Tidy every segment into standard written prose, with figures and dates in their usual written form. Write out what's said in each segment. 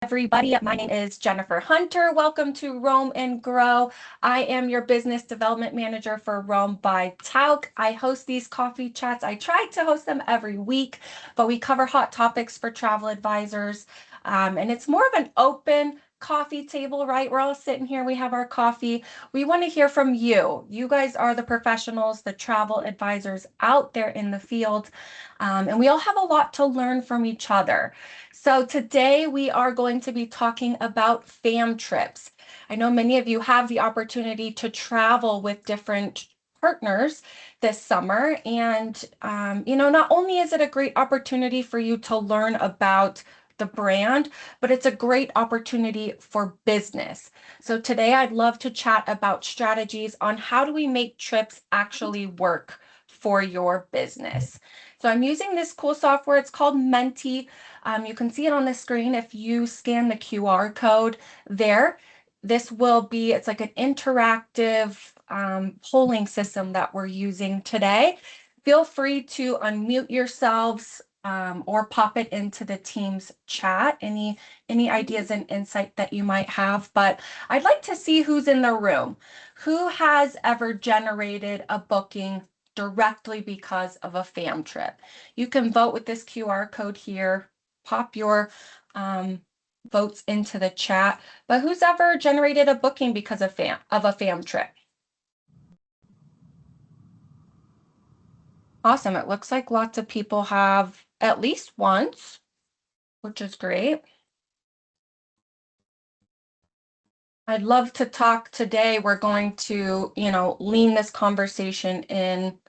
everybody. My name is Jennifer Hunter. Welcome to Roam and Grow. I am your business development manager for Roam by Talc. I host these coffee chats. I try to host them every week, but we cover hot topics for travel advisors. And it's more of an open coffee table, right? We're all sitting here, we have our coffee. We want to hear from you. You guys are the professionals, the travel advisors out there in the field. And we all have a lot to learn from each other. So today we are going to be talking about fam trips. I know many of you have the opportunity to travel with different partners this summer. And, not only is it a great opportunity for you to learn about the brand, but it's a great opportunity for business. So today I'd love to chat about strategies on how do we make trips actually work for your business. So I'm using this cool software. It's called Menti. You can see it on the screen if you scan the QR code there. This will be, it's like an interactive polling system that we're using today. Feel free to unmute yourselves or pop it into the Teams chat, any ideas and insight that you might have. But I'd like to see who's in the room. Who has ever generated a booking directly because of a fam trip? You can vote with this QR code here. Pop your votes into the chat. But who's ever generated a booking because of a fam trip? Awesome. It looks like lots of people have at least once, which is great. I'd love to talk today. We're going to, lean this conversation in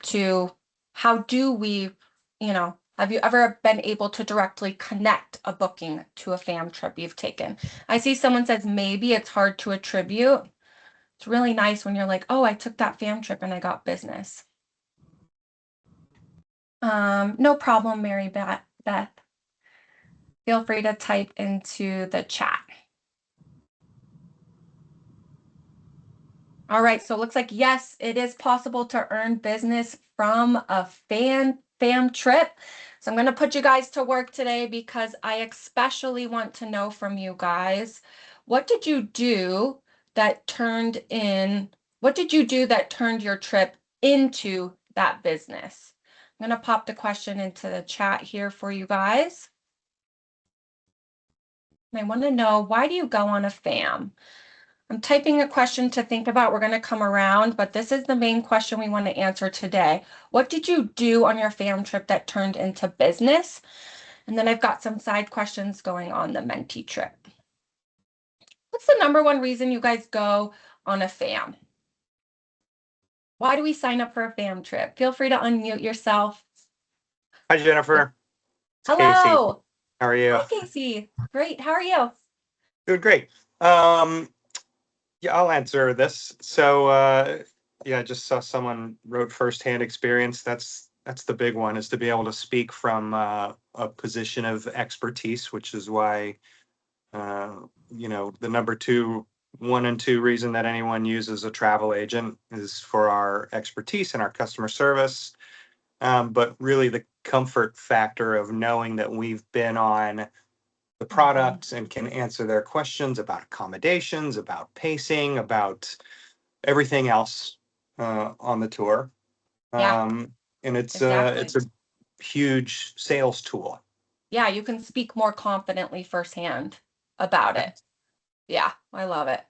to how do we, have you ever been able to directly connect a booking to a fam trip you've taken? I see someone says maybe it's hard to attribute. It's really nice when you're like, oh, I took that fam trip and I got business. No problem, Mary Beth. Feel free to type into the chat. All right, so it looks like, yes, it is possible to earn business from a fam trip. So I'm going to put you guys to work today because I especially want to know from you guys, what did you do that turned your trip into that business? I'm going to pop the question into the chat here for you guys. I want to know, why do you go on a fam? I'm typing a question to think about. We're going to come around, but this is the main question we want to answer today. What did you do on your fam trip that turned into business? And then I've got some side questions going on the Menti trip. What's the number one reason you guys go on a fam? Why do we sign up for a fam trip? Feel free to unmute yourself. Hi, Jennifer. Hello. Casey. How are you? Hi, Casey. Great. How are you? Doing great. Yeah, I'll answer this. So, I just saw someone wrote firsthand experience. That's the big one, is to be able to speak from a position of expertise, which is why, the number one and two reason that anyone uses a travel agent is for our expertise and our customer service. But really the comfort factor of knowing that we've been on the products and can answer their questions about accommodations, about pacing, about everything else on the tour. Yeah, and it's exactly. it's a huge sales tool. Yeah, you can speak more confidently firsthand about it. Yeah, I love it.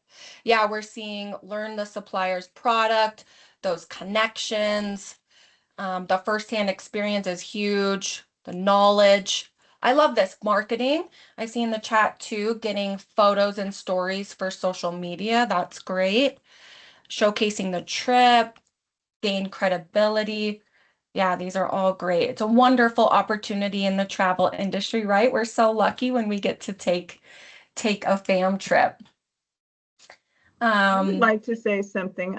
Yeah, we're seeing learn the supplier's product, those connections. The firsthand experience is huge. The knowledge. I love this marketing. I see in the chat too, getting photos and stories for social media. That's great. Showcasing the trip, gain credibility. Yeah, these are all great. It's a wonderful opportunity in the travel industry, right? We're so lucky when we get to take a fam trip. I would like to say something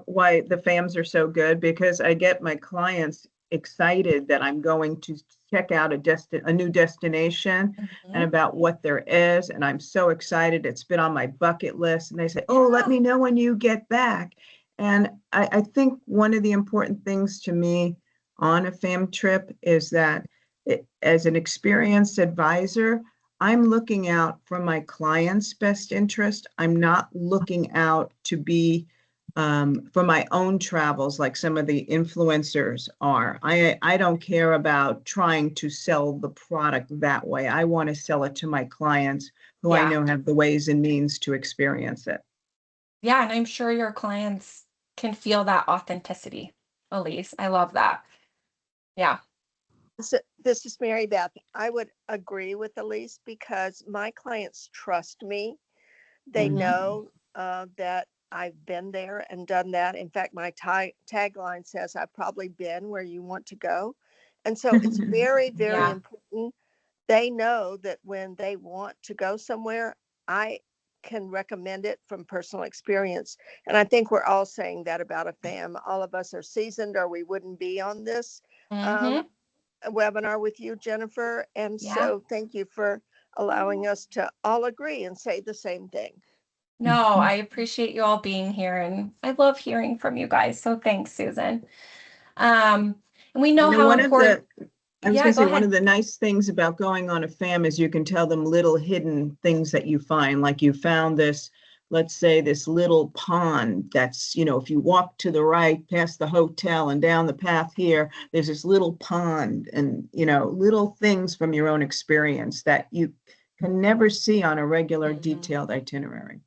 why the FAMs are so good, because I get my clients excited that I'm going to check out a new destination and about what there is. And I'm so excited. It's been on my bucket list. And they say, oh, let me know when you get back. And I think one of the important things to me on a FAM trip is that as an experienced advisor, I'm looking out for my client's best interest. I'm not looking out to be for my own travels like some of the influencers are. I don't care about trying to sell the product that way. I want to sell it to my clients who I Yeah. know have the ways and means to experience it. Yeah, and I'm sure your clients can feel that authenticity, Elise. I love that. Yeah. This is Mary Beth. I would agree with Elise because my clients trust me. They Mhm. know that I've been there and done that. In fact, my tagline says, I've probably been where you want to go. And so it's very, very Yeah. important. They know that when they want to go somewhere, I can recommend it from personal experience. And I think we're all saying that about a fam. All of us are seasoned or we wouldn't be on this Mm-hmm. webinar with you, Jennifer. And Yeah. so thank you for allowing us to all agree and say the same thing. No, I appreciate you all being here, and I love hearing from you guys. So thanks, Susan. And we know You know, how one of important. the, I was Yeah, going to go say, one ahead. of the nice things about going on a fam is you can tell them little hidden things that you find. Like you found this, let's say, this little pond that's, you know, if you walk to the right past the hotel and down the path here, there's this little pond and, you know, little things from your own experience that you can never see on a regular Mhm. detailed itinerary.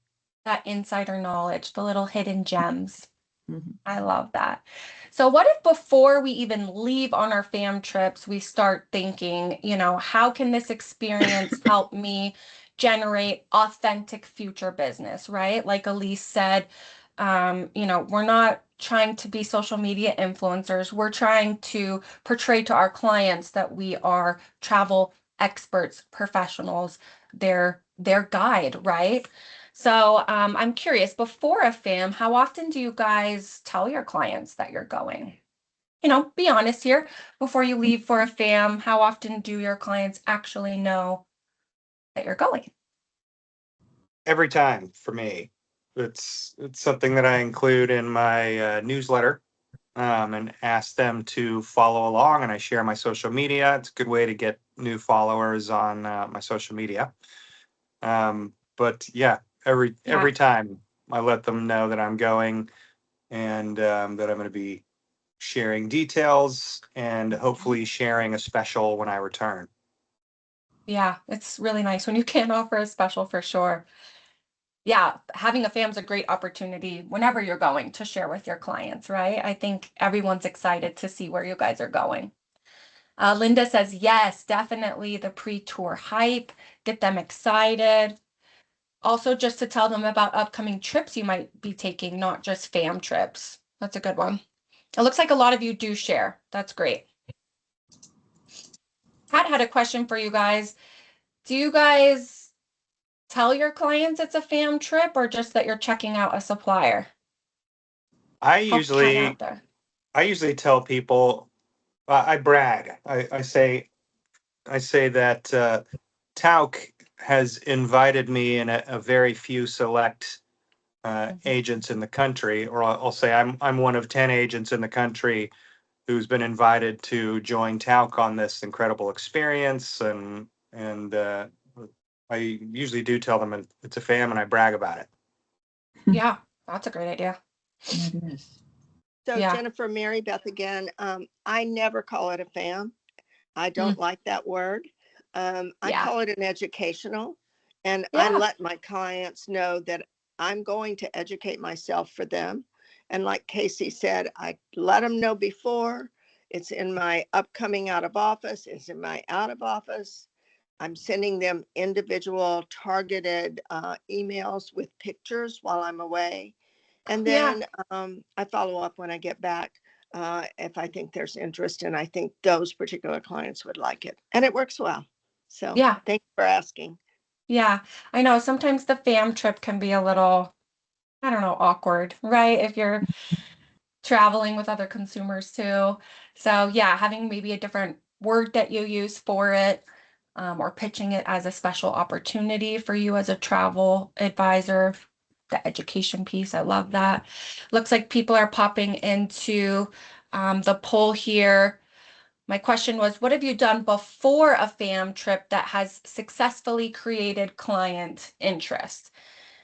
That insider knowledge, the little hidden gems. Mhm. I love that. So what if before we even leave on our fam trips, we start thinking, how can this experience help me generate authentic future business, right? Like Elise said, we're not trying to be social media influencers. We're trying to portray to our clients that we are travel experts, professionals, their guide, right? So I'm curious, before a fam, how often do you guys tell your clients that you're going? Be honest here. Before you leave for a fam, how often do your clients actually know that you're going? Every time for me. It's something that I include in my newsletter, and ask them to follow along. And I share my social media. It's a good way to get new followers on my social media. But yeah, every Yeah. time I let them know that I'm going, and that I'm going to be sharing details and hopefully sharing a special when I return. Yeah, it's really nice when you can offer a special for sure. Yeah, having a fam's a great opportunity whenever you're going to share with your clients, right? I think everyone's excited to see where you guys are going. Linda says, yes, definitely the pre-tour hype, get them excited. Also, just to tell them about upcoming trips you might be taking, not just fam trips. That's a good one. It looks like a lot of you do share. That's great. Pat had a question for you guys. Do you guys tell your clients it's a fam trip or just that you're checking out a supplier? I Help Pat usually out there. I usually tell people, I brag. I say that Tauk has invited me and a very few select agents in the country, or I'll say I'm one of 10 agents in the country who's been invited to join Tauk on this incredible experience, and I usually do tell them it's a fam, and I brag about it. Yeah, that's a great idea. It is. So Yeah. Jennifer, Mary Beth again, I never call it a fam. I don't like that word. I Yeah. call it an educational, and I Yeah. let my clients know that I'm going to educate myself for them. And like Casey said, I let them know before. It's in my upcoming out of office, it's in my out of office. I'm sending them individual targeted emails with pictures while I'm away. And Yeah. then I follow up when I get back if I think there's interest and I think those particular clients would like it. And it works well. So Yeah. thank you for asking. Yeah. I know sometimes the fam trip can be a little, I don't know, awkward, right? If you're traveling with other consumers too. So yeah, having maybe a different word that you use for it, or pitching it as a special opportunity for you as a travel advisor. The education piece, I love that. Looks like people are popping into the poll here. My question was, what have you done before a FAM trip that has successfully created client interest?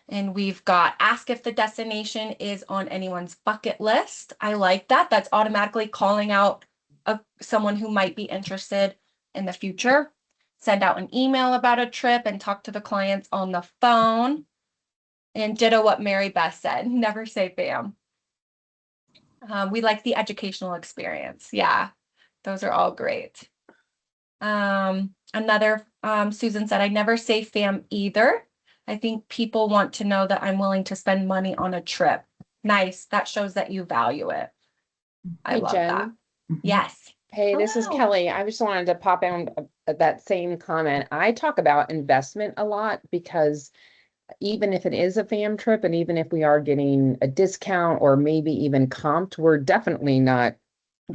And we've got ask if the destination is on anyone's bucket list. I like that. That's automatically calling out someone who might be interested in the future. Send out an email about a trip and talk to the clients on the phone. And ditto what Mary Beth said, never say FAM. We like the educational experience. Yeah, those are all great. Another Susan said, I never say FAM either. I think people want to know that I'm willing to spend money on a trip. Nice. That shows that you value it. I Hey, love Jen. that. Yes. Hey, this is Hello. Kelly. I just wanted to pop in that same comment. I talk about investment a lot because even if it is a fam trip and even if we are getting a discount or maybe even comped, we're definitely not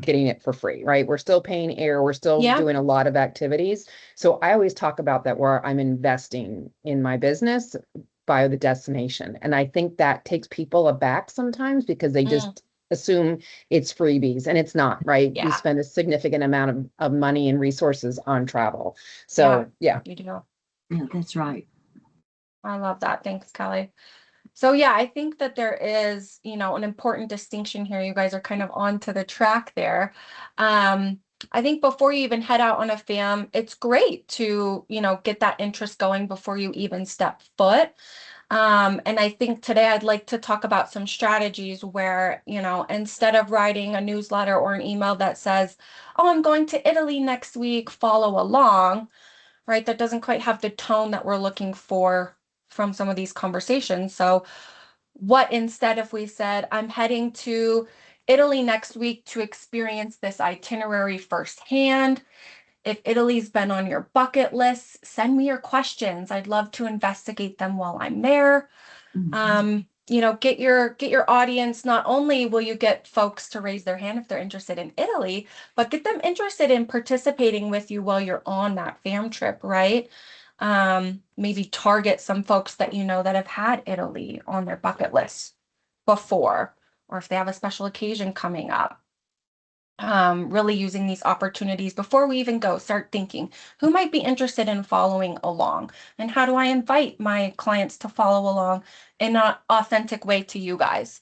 getting it for free, right? We're still paying air. We're still Yeah. doing a lot of activities. So I always talk about that where I'm investing in my business by the destination. And I think that takes people aback sometimes because they just assume it's freebies and it's not, right? Yeah. You spend a significant amount of money and resources on travel. So yeah. You do. Yeah, that's right. I love that. Thanks, Kelly. So yeah, I think that there is, an important distinction here. You guys are kind of onto the track there. I think before you even head out on a FAM, it's great to, get that interest going before you even step foot. And I think today I'd like to talk about some strategies where, instead of writing a newsletter or an email that says, oh, I'm going to Italy next week, follow along, right? That doesn't quite have the tone that we're looking for from some of these conversations. So what instead if we said, I'm heading to Italy next week to experience this itinerary firsthand. If Italy's been on your bucket list, send me your questions. I'd love to investigate them while I'm there. Get your audience. Not only will you get folks to raise their hand if they're interested in Italy, but get them interested in participating with you while you're on that fam trip, right? Maybe target some folks that that have had Italy on their bucket list before, or if they have a special occasion coming up. Really using these opportunities before we even go, start thinking who might be interested in following along, and how do I invite my clients to follow along in an authentic way to you guys.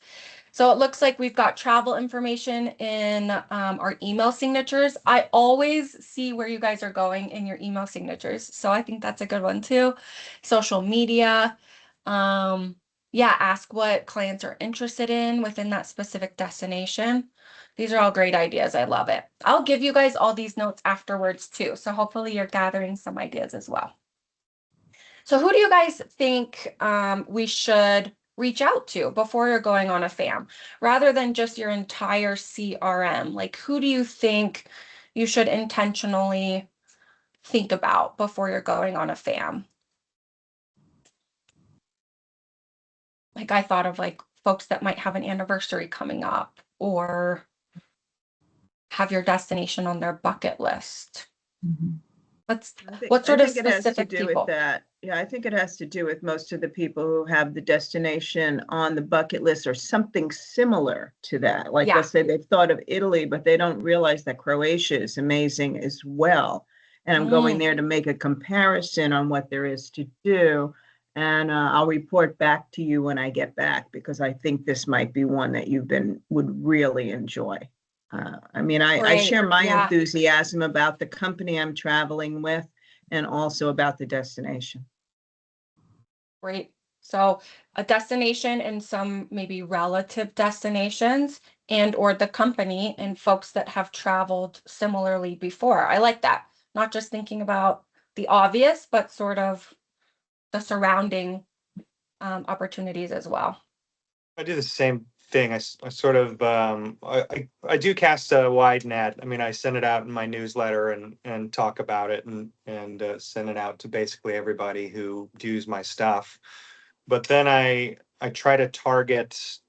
So it looks like we've got travel information in our email signatures. I always see where you guys are going in your email signatures, so I think that's a good one too. Social media. Ask what clients are interested in within that specific destination. These are all great ideas. I love it. I'll give you guys all these notes afterwards too. So hopefully you're gathering some ideas as well. So who do you guys think we should reach out to before you're going on a FAM, rather than just your entire CRM? Like, who do you think you should intentionally think about before you're going on a FAM? Like, I thought of like folks that might have an anniversary coming up or have your destination on their bucket list. What sort of specific people? That. Yeah, I think it has to do with most of the people who have the destination on the bucket list or something similar to that. Like, let's say they've thought of Italy, but they don't realize that Croatia is amazing as well. And I'm going there to make a comparison on what there is to do. And I'll report back to you when I get back, because I think this might be one that would really enjoy. I share my enthusiasm about the company I'm traveling with and also about the destination. Great. So a destination and some maybe relative destinations, and or the company and folks that have traveled similarly before. I like that. Not just thinking about the obvious, but sort of the surrounding opportunities as well. I do the same thing. I sort of I do cast a wide net. I mean, I send it out in my newsletter and talk about it and send it out to basically everybody who views my stuff. But then I try to target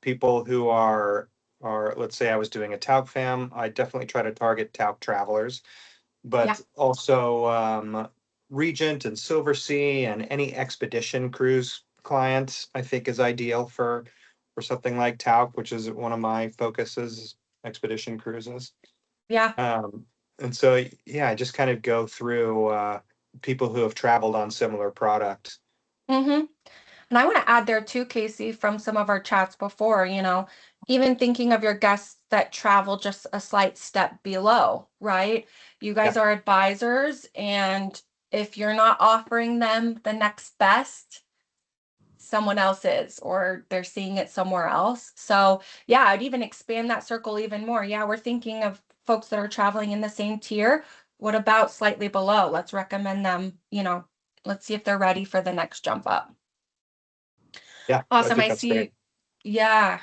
people who are let's say I was doing a Tauk fam. I definitely try to target Tauk travelers, but also Regent and Silversea and any expedition cruise clients I think is ideal for something like Tauk, which is one of my focuses, expedition cruises. Yeah. And so, yeah, I just kind of go through people who have traveled on similar products. Mm-hmm. And I want to add there too, Casey, from some of our chats before, even thinking of your guests that travel just a slight step below, right? You guys are advisors, and if you're not offering them the next best, someone else is, or they're seeing it somewhere else. So yeah, I'd even expand that circle even more. Yeah, we're thinking of folks that are traveling in the same tier. What about slightly below? Let's recommend them, let's see if they're ready for the next jump up. Yeah, Awesome. think I that's see. great. Yeah.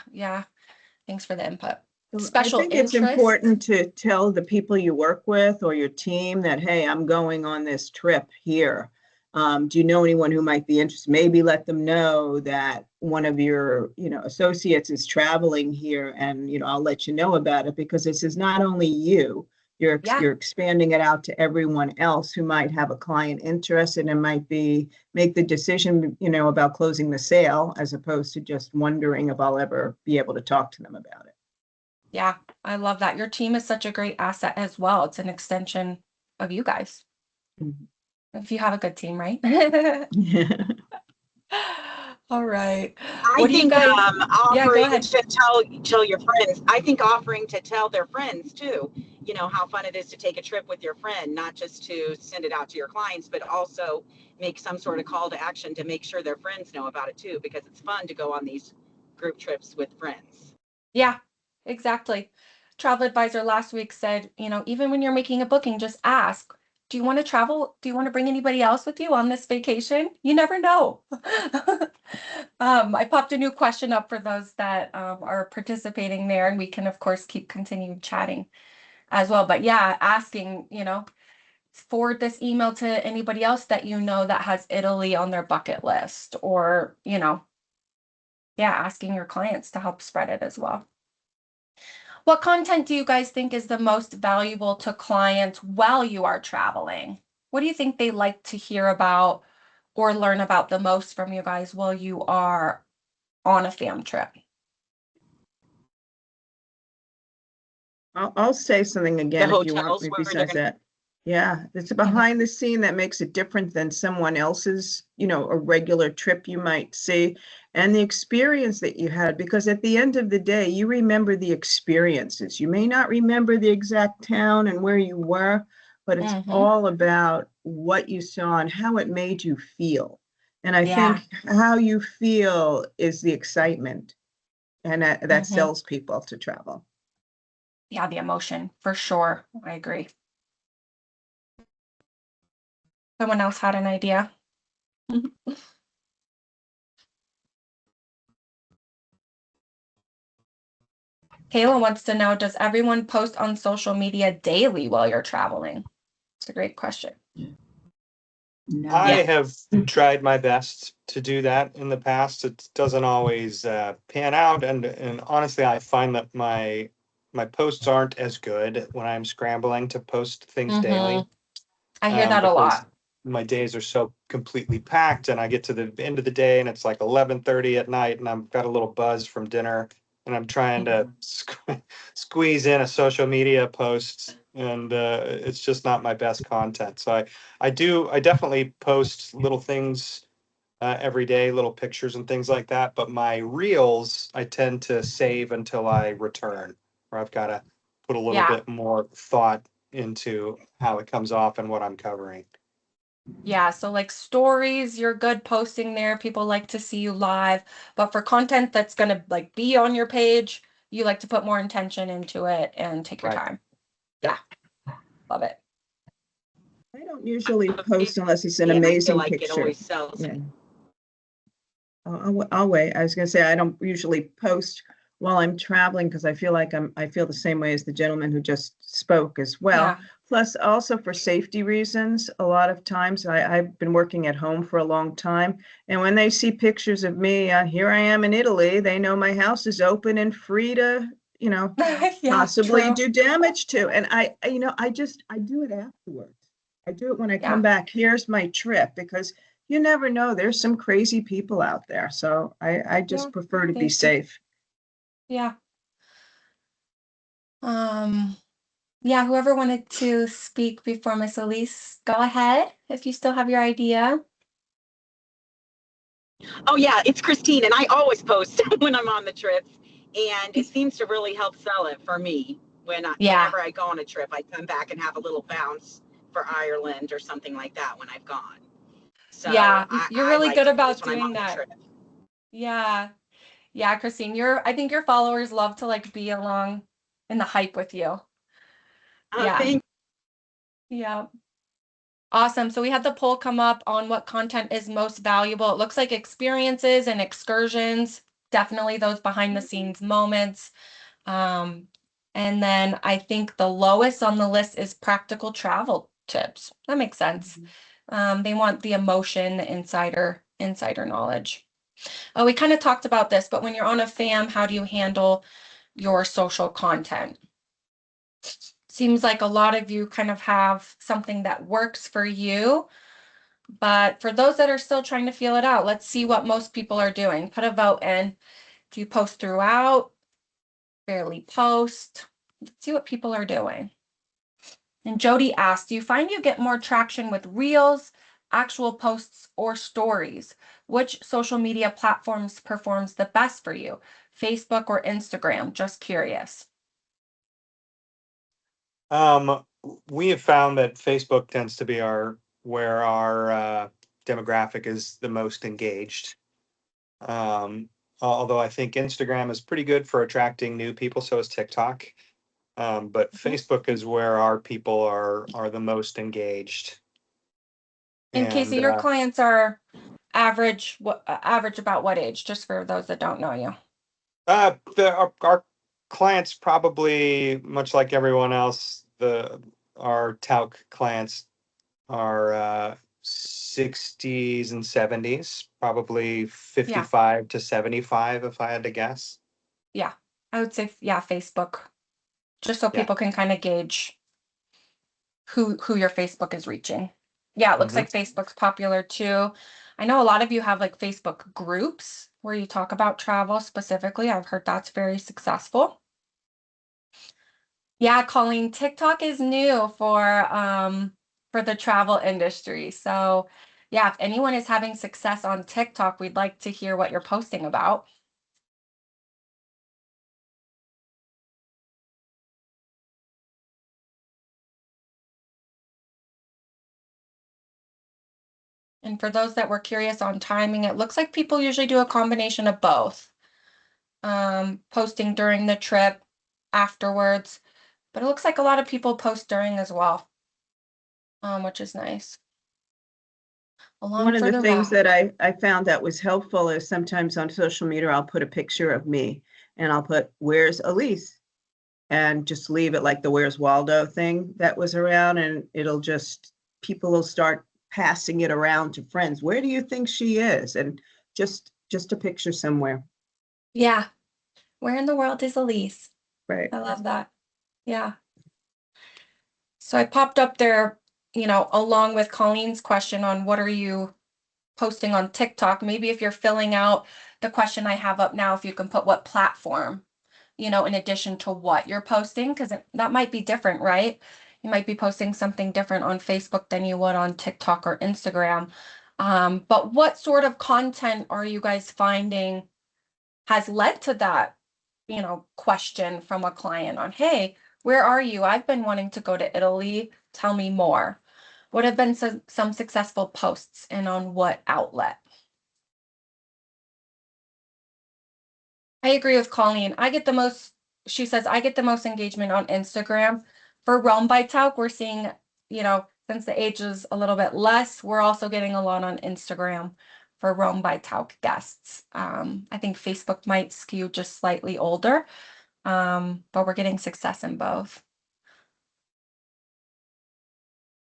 Thanks for the input. I Special think it's interest. important to tell the people you work with or your team that, hey, I'm going on this trip here. Do you know anyone who might be interested? Maybe let them know that one of your, associates is traveling here, and, I'll let you know about it, because this is not only you. You're expanding it out to everyone else who might have a client interested and might make the decision, about closing the sale, as opposed to just wondering if I'll ever be able to talk to them about it. Yeah, I love that. Your team is such a great asset as well. It's an extension of you guys. Mhm. If you have a good team, right? Yeah. All right. I What do you think guys? Yeah, go offering ahead. to tell your friends. I think offering to tell their friends too. How fun it is to take a trip with your friend, not just to send it out to your clients, but also make some sort of call to action to make sure their friends know about it too, because it's fun to go on these group trips with friends. Yeah, exactly. Travel advisor last week said, even when you're making a booking, just ask, do you want to travel? Do you want to bring anybody else with you on this vacation? You never know. I popped a new question up for those that are participating there, and we can, of course, keep continuing chatting as well. But yeah, asking, forward this email to anybody else that that has Italy on their bucket list, or, asking your clients to help spread it as well. What content do you guys think is the most valuable to clients while you are traveling? What do you think they like to hear about or learn about the most from you guys while you are on a fam trip? I'll say something again if you want me besides that. Yeah, it's a behind the scene that makes it different than someone else's, a regular trip you might see, and the experience that you had, because at the end of the day, you remember the experiences. You may not remember the exact town and where you were, but it's all about what you saw and how it made you feel. And I think how you feel is the excitement, and that sells people to travel. Yeah, the emotion, for sure. I agree. Someone else had an idea? Kayla wants to know, does everyone post on social media daily while you're traveling? It's a great question. No. I have tried my best to do that in the past. It doesn't always pan out, and honestly, I find that my posts aren't as good when I'm scrambling to post things daily. I hear that a because lot. my days are so completely packed, and I get to the end of the day and it's like 11:30 at night, and I've got a little buzz from dinner, and I'm trying to squeeze in a social media post, and it's just not my best content. So I definitely post little things every day, little pictures and things like that. But my reels, I tend to save until I return, or I've got to put a little bit more thought into how it comes off and what I'm covering. Yeah, so like stories, you're good posting there. People like to see you live, but for content that's gonna like be on your page, you like to put more intention into it and take your time. Yeah, love it. I don't usually post unless it's an amazing picture. It always sells. Yeah. I'll wait. I was going to say I don't usually post while I'm traveling, because I feel like I feel the same way as the gentleman who just spoke as well. Yeah. Plus, also for safety reasons, a lot of times I've been working at home for a long time, and when they see pictures of me, here I am in Italy, they know my house is open and free to, possibly do damage to. And I do it afterwards. I do it when I come back. Here's my trip, because you never know. There's some crazy people out there. So I just prefer to be safe. Yeah. Yeah, whoever wanted to speak before Miss Elise, go ahead if you still have your idea. Oh yeah, it's Christine, and I always post when I'm on the trips, and it seems to really help sell it for me. Yeah, Whenever I go on a trip, I come back and have a little bounce for Ireland or something like that when I've gone. So yeah, I, you're I really like good to post about when I'm doing on the that. trip. Yeah, yeah, Christine, I think your followers love to like be along in the hype with you. Oh, Yeah, thank yeah. Awesome. So we had the poll come up on what content is most valuable. It looks like experiences and excursions, definitely those behind the scenes moments. Um, and then I think the lowest on the list is practical travel tips. That makes sense. They want the emotion, the insider knowledge. Oh, we kind of talked about this, but when you're on a fam, how do you handle your social content? Seems like a lot of you kind of have something that works for you. But for those that are still trying to feel it out, let's see what most people are doing. Put a vote in. Do you post throughout? Barely post? Let's see what people are doing. And Jody asked, do you find you get more traction with reels, actual posts, or stories? Which social media platforms performs the best for you? Facebook or Instagram? Just curious. We have found that Facebook tends to be where our demographic is the most engaged. Although I think Instagram is pretty good for attracting new people, so is TikTok. But Facebook is where our people are the most engaged. And Casey, And your clients are average, average about what age? Just for those that don't know you. our clients probably, much like everyone else, our talc clients are 60s and 70s, probably Yeah, 55 to 75, if I had to guess. yeah. I would say, yeah, Facebook, just so Yeah. people can kind of gauge who your Facebook is reaching. Yeah, it looks hmm like Facebook's popular too. I know a lot of you have like Facebook groups where you talk about travel specifically. I've heard that's very successful. Yeah, Colleen, TikTok is new for the travel industry. So, yeah, if anyone is having success on TikTok, we'd like to hear what you're posting about. And for those that were curious on timing, it looks like people usually do a combination of both. Posting during the trip, afterwards, but it looks like a lot of people post during as well, which is nice. One Along of for the the things ride. that I found that was helpful is sometimes on social media, I'll put a picture of me and I'll put, where's Elise? And just leave it like the Where's Waldo thing that was around, and people will start passing it around to friends. Where do you think she is? And just a picture somewhere. Yeah, where in the world is Elise? Right. I love that. Yeah. So I popped up there, along with Colleen's question on what are you posting on TikTok? Maybe if you're filling out the question I have up now, if you can put what platform, in addition to what you're posting, because that might be different, right? You might be posting something different on Facebook than you would on TikTok or Instagram. But what sort of content are you guys finding has led to that, question from a client on, hey, where are you? I've been wanting to go to Italy. Tell me more. What have been some successful posts and on what outlet? I agree with Colleen. She says, I get the most engagement on Instagram. For Rome by Talc, we're seeing, since the age is a little bit less, we're also getting a lot on Instagram for Rome by Talc guests. I think Facebook might skew just slightly older, but we're getting success in both.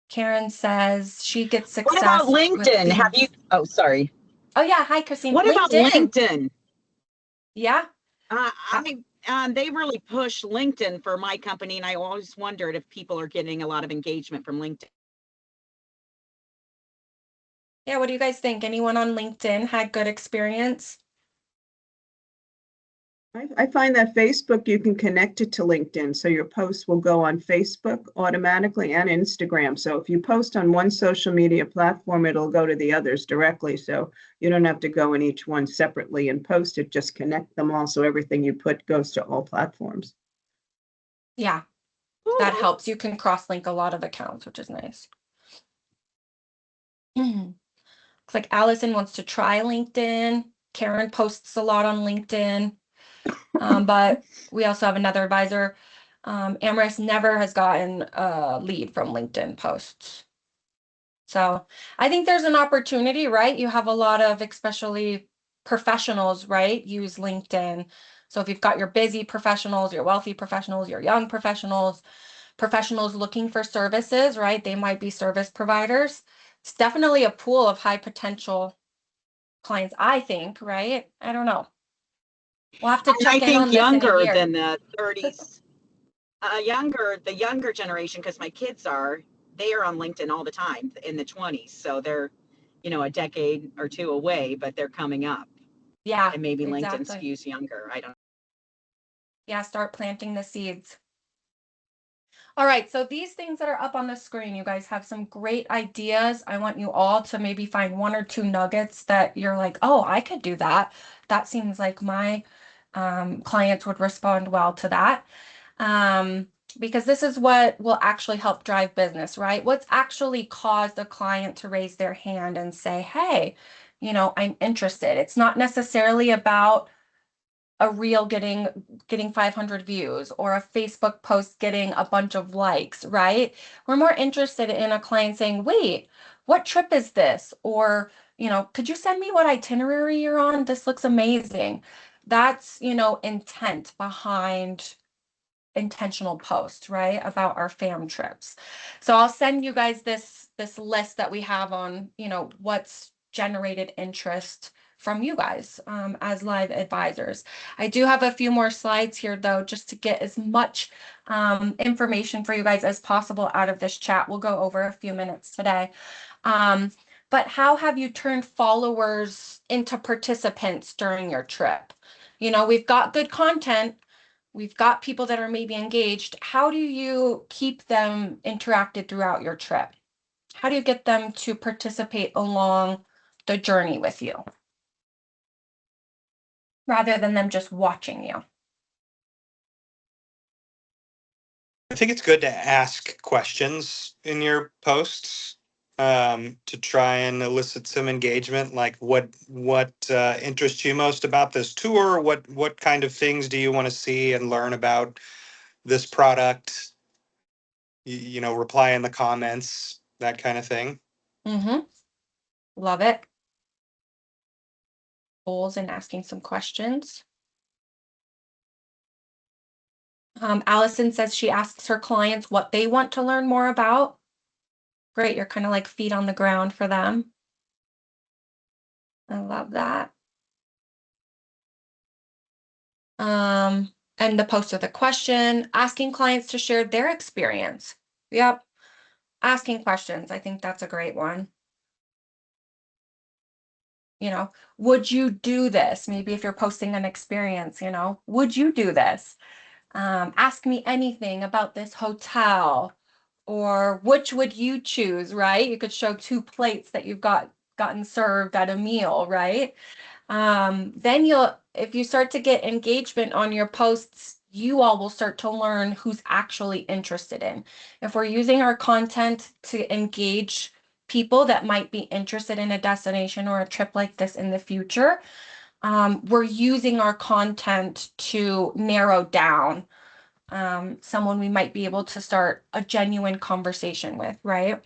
Karen says she gets What about success with LinkedIn? Have you? themes. Oh, sorry. Oh yeah, hi Christine. What about LinkedIn. LinkedIn? Yeah. Uh, Uh, I they really push LinkedIn for my company, and I always wondered if people are getting a lot of engagement from LinkedIn. yeah, what do you guys think? Anyone on LinkedIn had good experience? I find that Facebook, you can connect it to LinkedIn. So your posts will go on Facebook automatically and Instagram. So if you post on one social media platform, it'll go to the others directly. So you don't have to go in each one separately and post it, just connect them all. So everything you put goes to all platforms. Yeah, that helps. You can cross-link a lot of accounts, which is nice. Looks like Allison wants to try LinkedIn. Karen posts a lot on LinkedIn. But we also have another advisor. Amorous never has gotten a lead from LinkedIn posts. So I think there's an opportunity, right? You have a lot of, especially professionals, right? Use LinkedIn. So if you've got your busy professionals, your wealthy professionals, your young professionals, professionals looking for services, right? They might be service providers. It's definitely a pool of high potential clients, I think, right? I don't know. We'll have to And I check in on think this in a younger year. than the 30s, the younger generation, because my kids they are on LinkedIn all the time in the 20s. So they're, a decade or two away, but they're coming up. Yeah, And maybe LinkedIn exactly. skews younger. I don't. Yeah, start planting the seeds. All right, so these things that are up on the screen, you guys have some great ideas. I want you all to maybe find one or two nuggets that you're like, oh, I could do that. That seems like my clients would respond well to that. Because this is what will actually help drive business, right? What's actually caused a client to raise their hand and say, hey, I'm interested. It's not necessarily about a reel getting 500 views or a Facebook post getting a bunch of likes, right? We're more interested in a client saying, wait, what trip is this? Or, could you send me what itinerary you're on? This looks amazing. That's, intent behind intentional post, right? About our fam trips. So I'll send you guys this list that we have on, what's generated interest from you guys as live advisors. I do have a few more slides here though, just to get as much information for you guys as possible out of this chat. We'll go over a few minutes today. But how have you turned followers into participants during your trip? We've got good content. We've got people that are maybe engaged. How do you keep them interacted throughout your trip? How do you get them to participate along the journey with you rather than them just watching you? I think it's good to ask questions in your posts to try and elicit some engagement. Like, what interests you most about this tour? What kind of things do you want to see and learn about this product? Reply in the comments, that kind of thing. Mm-hmm. Love it. Goals and asking some questions. Allison says she asks her clients what they want to learn more about. Great, you're kind of like feet on the ground for them. I love that. And the post with a question, asking clients to share their experience. Yep. Asking questions. I think that's a great one. Would you do this? Maybe if you're posting an experience, would you do this? Ask me anything about this hotel, or which would you choose, right? You could show 2 plates that you've gotten served at a meal, right? Then if you start to get engagement on your posts, you all will start to learn who's actually interested in. If we're using our content to engage people that might be interested in a destination or a trip like this in the future, we're using our content to narrow down someone we might be able to start a genuine conversation with, right?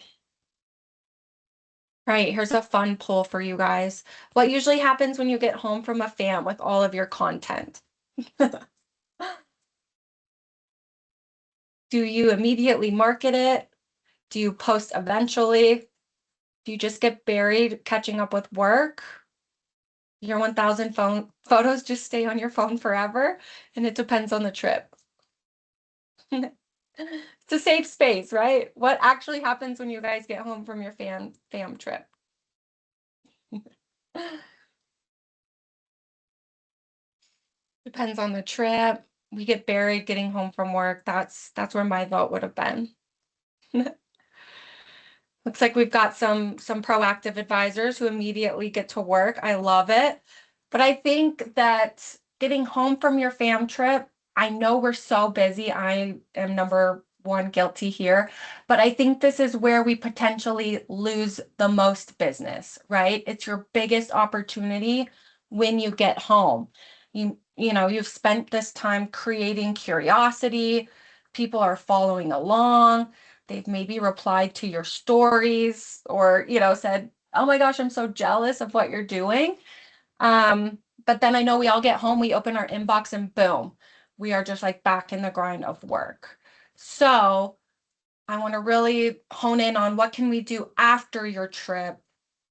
Right, here's a fun poll for you guys. What usually happens when you get home from a fam with all of your content? Do you immediately market it? Do you post eventually? Do you just get buried catching up with work? Your 1,000 phone photos just stay on your phone forever, and it depends on the trip. It's a safe space, right? What actually happens when you guys get home from your fam trip? Depends on the trip. We get buried getting home from work. That's where my vote would have been. Looks like we've got some proactive advisors who immediately get to work. I love it. But I think that getting home from your fam trip, I know we're so busy. I am number one guilty here, but I think this is where we potentially lose the most business, right? It's your biggest opportunity when you get home. You've spent this time creating curiosity. People are following along. They've maybe replied to your stories or, said, "Oh my gosh, I'm so jealous of what you're doing." But then I know we all get home, we open our inbox and boom, we are just like back in the grind of work. So I want to really hone in on what can we do after your trip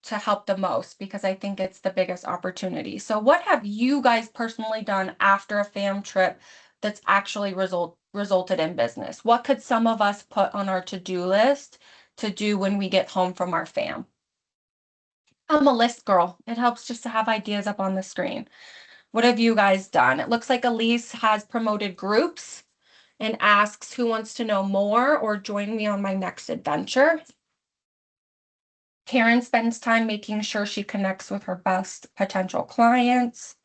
to help the most, because I think it's the biggest opportunity. So what have you guys personally done after a fam trip that's actually resulted in business? What could some of us put on our to-do list to do when we get home from our fam? I'm a list girl. It helps just to have ideas up on the screen. What have you guys done? It looks like Elise has promoted groups and asks who wants to know more or join me on my next adventure. Karen spends time making sure she connects with her best potential clients.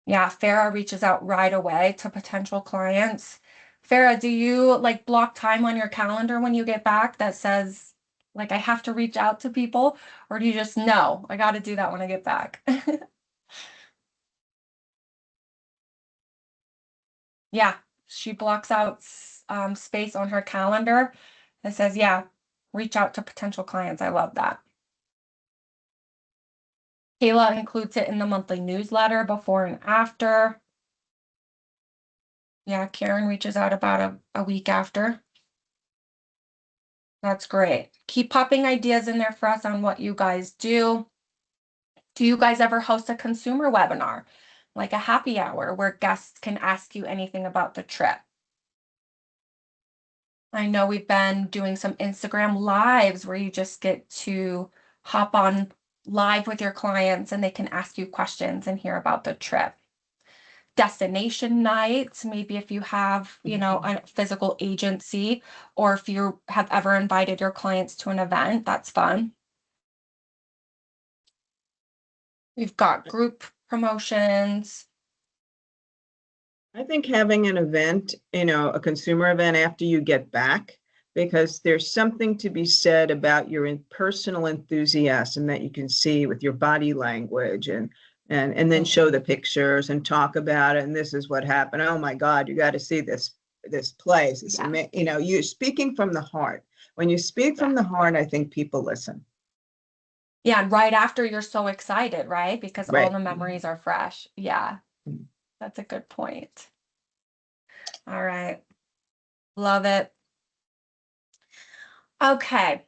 Yeah, Farah reaches out right away to potential clients. Farah, do you like block time on your calendar when you get back that says, like, I have to reach out to people? Or do you just know, I got to do that when I get back? Yeah, she blocks out space on her calendar that says, yeah, reach out to potential clients. I love that. Kayla includes it in the monthly newsletter before and after. Yeah, Karen reaches out about a week after. That's great. Keep popping ideas in there for us on what you guys do. Do you guys ever host a consumer webinar, like a happy hour where guests can ask you anything about the trip? I know we've been doing some Instagram lives where you just get to hop on live with your clients and they can ask you questions and hear about the trip. Destination nights, maybe if you have, a physical agency, or if you have ever invited your clients to an event, that's fun. We've got group promotions. I think having an event, a consumer event after you get back, because there's something to be said about your personal enthusiasm that you can see with your body language and then show the pictures and talk about it. And this is what happened. Oh my God, you got to see this place. You're speaking from the heart. When you speak from the heart, I think people listen. Yeah, and right after you're so excited, right? Because all Right. the memories are fresh. Yeah, that's a good point. All right. Love it. Okay.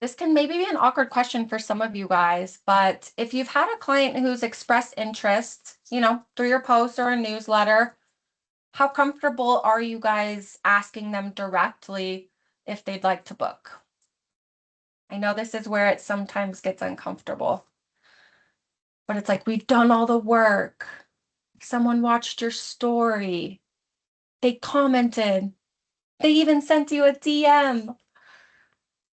This can maybe be an awkward question for some of you guys, but if you've had a client who's expressed interest, through your post or a newsletter, how comfortable are you guys asking them directly if they'd like to book? I know this is where it sometimes gets uncomfortable, but it's like, we've done all the work. Someone watched your story. They commented. They even sent you a DM.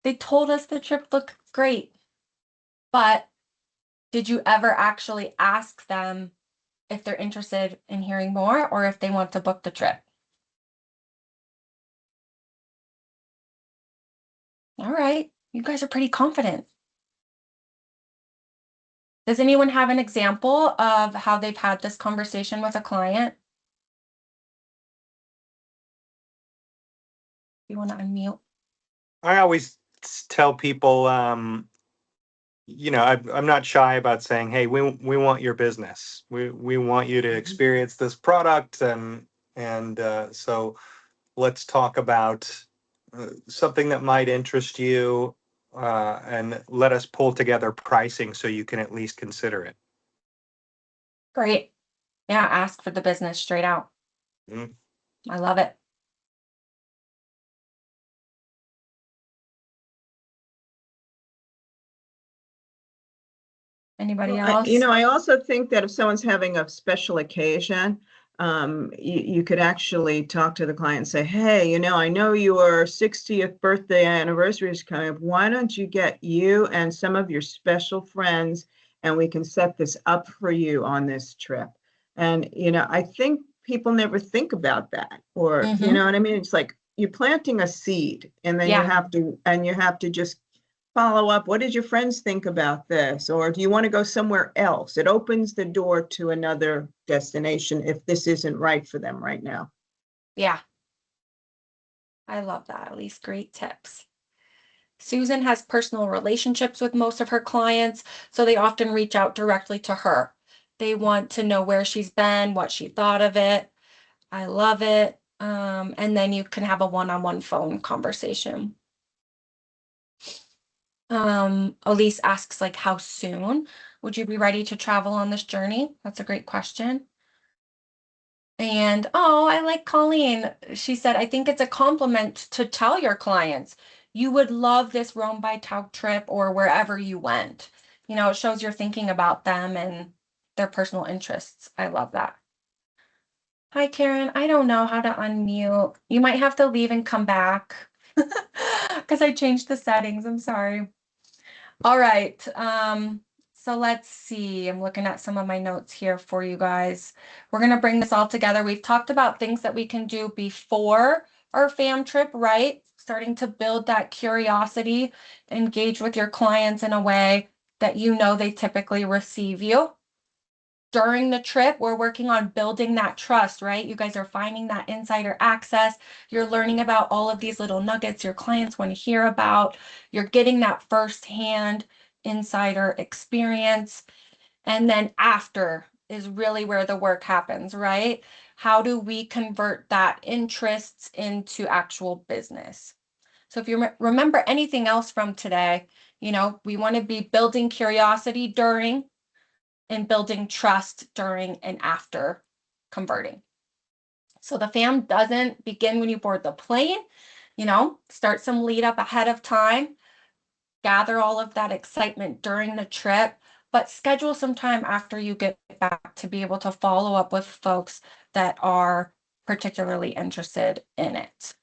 They told us the trip looked great. But did you ever actually ask them if they're interested in hearing more or if they want to book the trip? All right. You guys are pretty confident. Does anyone have an example of how they've had this conversation with a client? You want to unmute? I always tell people, I'm not shy about saying, hey, we want your business. We want you to experience this product, and so let's talk about something that might interest you, and let us pull together pricing so you can at least consider it. Great. Yeah, ask for the business straight out. Mhm. I love it. Anybody Well, else? I also think that if someone's having a special occasion, you could actually talk to the client and say, hey, I know your 60th birthday anniversary is coming up. Why don't you get you and some of your special friends, and we can set this up for you on this trip? And, I think people never think about that, or, you know what I mean? It's like you're planting a seed, and then you Yeah. have to just follow up. What did your friends think about this? Or do you want to go somewhere else? It opens the door to another destination if this isn't right for them right now. Yeah. I love that. At least great tips. Susan has personal relationships with most of her clients, so they often reach out directly to her. They want to know where she's been, what she thought of it. I love it. And then you can have a one-on-one phone conversation. Elise asks, like, how soon would you be ready to travel on this journey? That's a great question. And oh, I like Colleen. She said, I think it's a compliment to tell your clients you would love this Rome by Tau trip or wherever you went. It shows you're thinking about them and their personal interests. I love that. Hi, Karen. I don't know how to unmute. You might have to leave and come back because I changed the settings. I'm sorry. All right. So let's see. I'm looking at some of my notes here for you guys. We're going to bring this all together. We've talked about things that we can do before our fam trip, right? Starting to build that curiosity, engage with your clients in a way that they typically receive you. During the trip, we're working on building that trust, right? You guys are finding that insider access. You're learning about all of these little nuggets your clients want to hear about. You're getting that firsthand insider experience. And then after is really where the work happens, right? How do we convert that interests into actual business? So if you remember anything else from today, we want to be building curiosity during and building trust during and after converting. So the fam doesn't begin when you board the plane, start some lead up ahead of time, gather all of that excitement during the trip, but schedule some time after you get back to be able to follow up with folks that are particularly interested in it.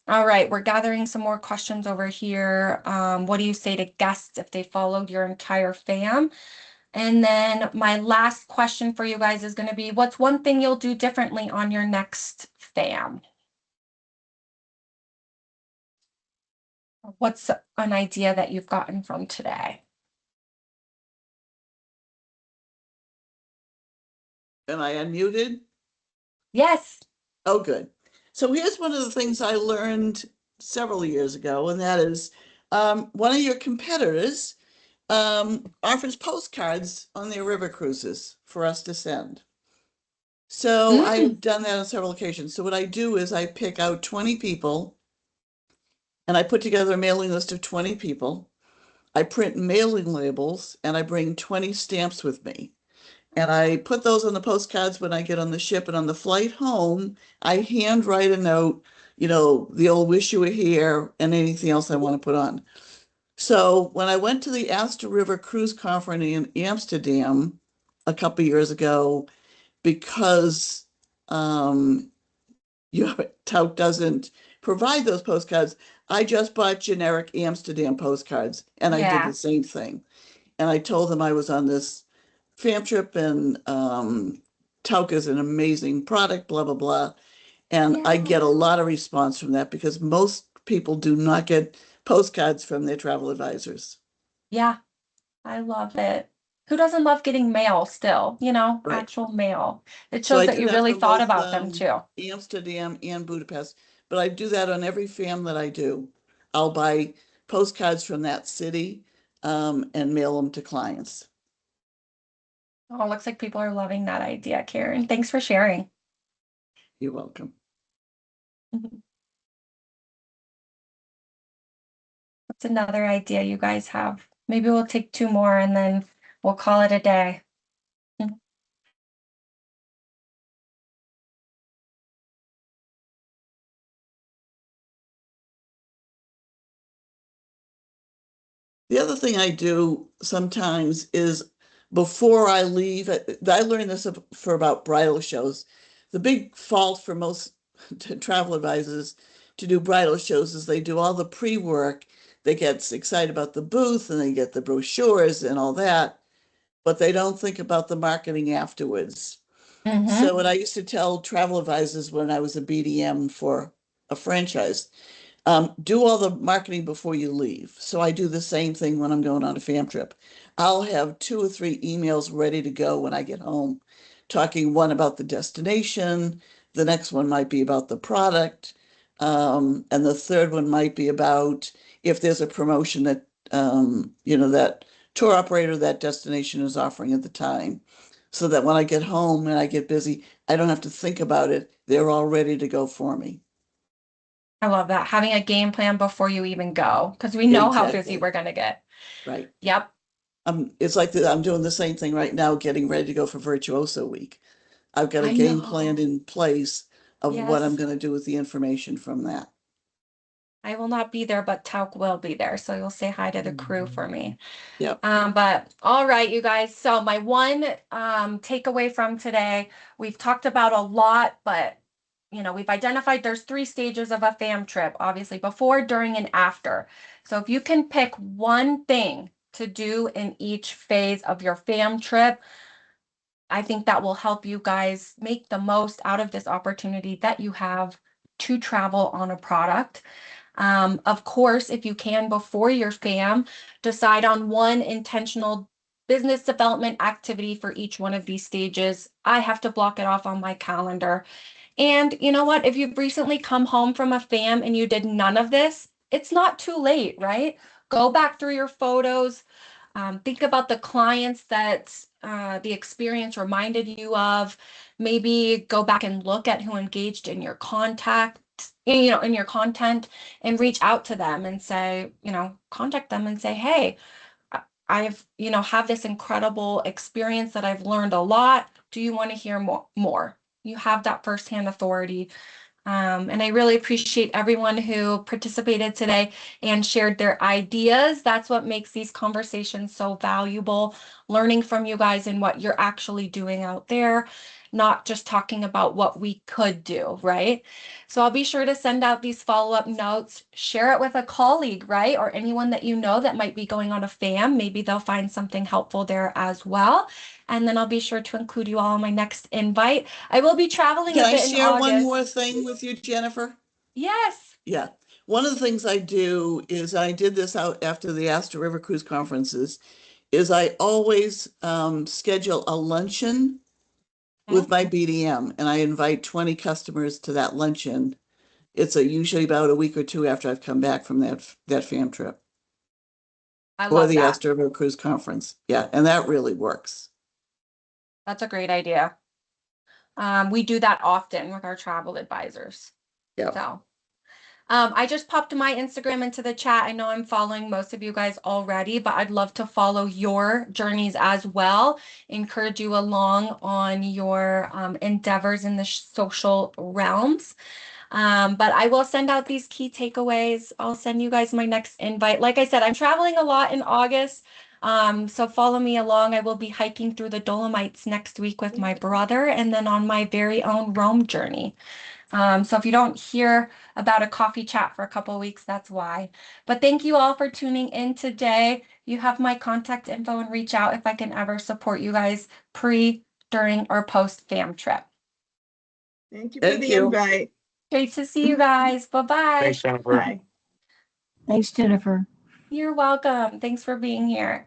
All right, we're gathering some more questions over here. What do you say to guests if they followed your entire fam? And then my last question for you guys is going to be, what's one thing you'll do differently on your next fam? What's an idea that you've gotten from today? Am I unmuted? Yes. Oh, good. So here's one of the things I learned several years ago, and that is one of your competitors offers postcards on their river cruises for us to send. So I've done that on several occasions. So what I do is I pick out 20 people and I put together a mailing list of 20 people. I print mailing labels and I bring 20 stamps with me. And I put those on the postcards when I get on the ship, and on the flight home, I hand write a note, the old wish you were here and anything else I want to put on. So when I went to the Astor River Cruise Conference in Amsterdam a couple years ago, because Tout doesn't provide those postcards, I just bought generic Amsterdam postcards, and I did the same thing. And I told them I was on this fam trip, and Tauk is an amazing product, blah, blah, blah. And I get a lot of response from that because most people do not get postcards from their travel advisors. Yeah, I love it. Who doesn't love getting mail still, Right. actual mail? It So shows I that do you that really for thought both about them too. Amsterdam and Budapest, but I do that on every fam that I do. I'll buy postcards from that city and mail them to clients. Oh, looks like people are loving that idea, Karen. Thanks for sharing. You're welcome. What's another idea you guys have? Maybe we'll take 2 more and then we'll call it a day. The other thing I do sometimes is before I leave, I learned this for about bridal shows. The big fault for most travel advisors to do bridal shows is they do all the pre-work. They get excited about the booth and they get the brochures and all that, but they don't think about the marketing afterwards. So what I used to tell travel advisors when I was a BDM for a franchise, do all the marketing before you leave. So I do the same thing when I'm going on a fam trip. I'll have 2 or 3 emails ready to go when I get home, talking one about the destination, the next one might be about the product, and the third one might be about if there's a promotion that that tour operator, that destination is offering at the time. So that when I get home and I get busy, I don't have to think about it. They're all ready to go for me. I love that. Having a game plan before you even go, because we know how busy Exactly. we're going to get. Right. Yep. It's like I'm doing the same thing right now, getting ready to go for Virtuoso Week. I've got a I game know. planned in place of what I'm Yes. going to do with the information from that. I will not be there, but Tauk will be there. So you'll say hi to the crew for me. Yep. But all right, you guys. So my one takeaway from today, we've talked about a lot, but we've identified there's 3 stages of a fam trip, obviously before, during, and after. So if you can pick one thing to do in each phase of your fam trip, I think that will help you guys make the most out of this opportunity that you have to travel on a product. Of course, if you can, before your fam, decide on one intentional business development activity for each one of these stages. I have to block it off on my calendar. And you know what? If you've recently come home from a fam and you did none of this, it's not too late, right? Go back through your photos. Think about the clients that the experience reminded you of. Maybe go back and look at who engaged in your in your content, and reach out to them and say, contact them and say, hey, I've, have this incredible experience that I've learned a lot. Do you want to hear more? You have that firsthand authority. And I really appreciate everyone who participated today and shared their ideas. That's what makes these conversations so valuable, learning from you guys and what you're actually doing out there, not just talking about what we could do, right? So I'll be sure to send out these follow-up notes, share it with a colleague, right? Or anyone that you know that might be going on a fam. Maybe they'll find something helpful there as well. And then I'll be sure to include you all on my next invite. I will be traveling Can a I bit in share one August. more thing with you, Jennifer? Yes. Yeah. One of the things I do is I did this out after the Astor River Cruise conferences, is I always schedule a luncheon with my BDM, and I invite 20 customers to that luncheon. It's usually about a week or 2 after I've come back from that fam trip. I Or love the that. Astor River Cruise Conference. Yeah, and that really works. That's a great idea. We do that often with our travel advisors. Yeah. So I just popped my Instagram into the chat. I know I'm following most of you guys already, but I'd love to follow your journeys as well. Encourage you along on your endeavors in the social realms. But I will send out these key takeaways. I'll send you guys my next invite. Like I said, I'm traveling a lot in August. So follow me along. I will be hiking through the Dolomites next week with my brother and then on my very own Rome journey. So if you don't hear about a coffee chat for a couple of weeks, that's why. But thank you all for tuning in today. You have my contact info and reach out if I can ever support you guys pre, during, or post fam trip. Thank you for Thank the you. invite. Great to see you guys. Bye-bye. Thanks, Jennifer. Bye. Thanks, Jennifer. You're welcome. Thanks for being here.